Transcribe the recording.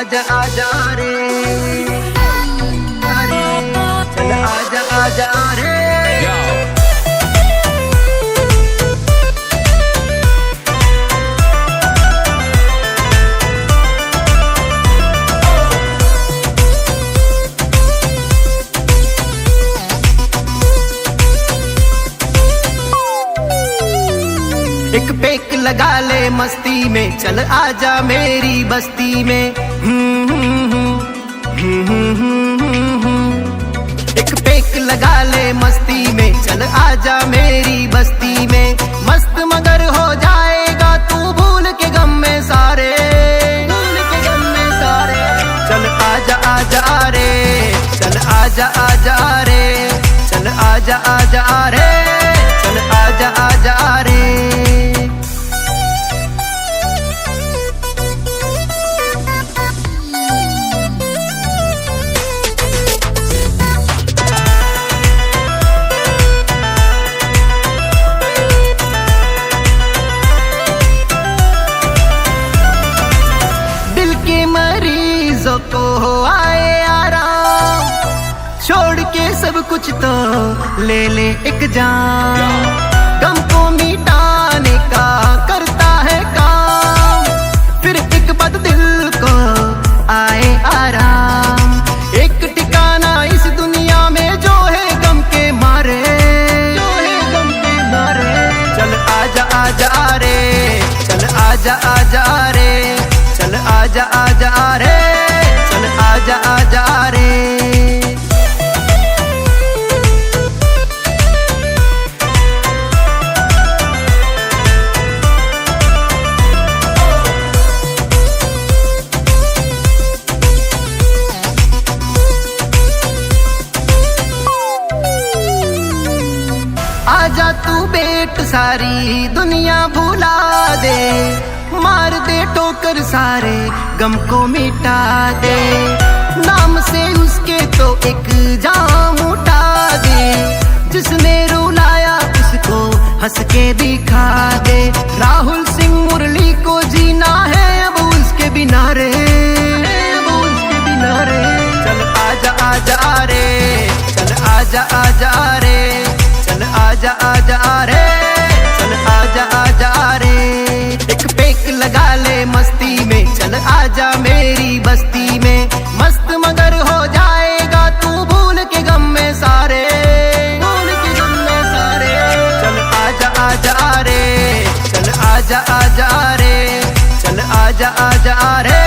आजा आजा रे, अरे चल आजा आजा रे। एक पेक लगा ले मस्ती में, चल आजा मेरी बस्ती में। एक पेक लगा ले मस्ती में, चल आजा मेरी बस्ती में। मस्त मगर हो जाएगा तू भूल के गम में सारे, भूल के गम में सारे। चल आजा आजा रे, चल आजा आजा रे, चल आजा आजा रे, चल आजा आजा रे। मरीजों को हो आए आराम, छोड़ के सब कुछ तो ले ले एक जान। गम को मिटाने का करता है काम, फिर एक बात दिल को आए आराम। एक ठिकाना इस दुनिया में जो है गम के मारे, जो है गम के मारे। चल आजा आजा रे, चल आजा आजा रे, चल आजा आजा रे, चल आजा आजा रे। आजा तू बेट सारी दुनिया भुला दे, मार दे ठोकर सारे गम को मिटा दे। नाम से उसके तो एक जाम उठा दे, जिसने रुलाया उसको हंस के दिखा दे। राहुल सिंह मुरली को जीना है अब उसके बिना रे, अब उसके बिना रे। चल आजा आजा रे, चल आजा आजा रे, चल आजा आजा रे, चल आजा आजा रे। एक पेक लगा ले मस्ती में, चल आजा मेरी बस्ती में। मस्त मगर हो जाएगा तू भूल के गम में सारे, भूल के गम में सारे। चल आजा आजा रे, चल आजा आजा रे, चल आजा आजा रे,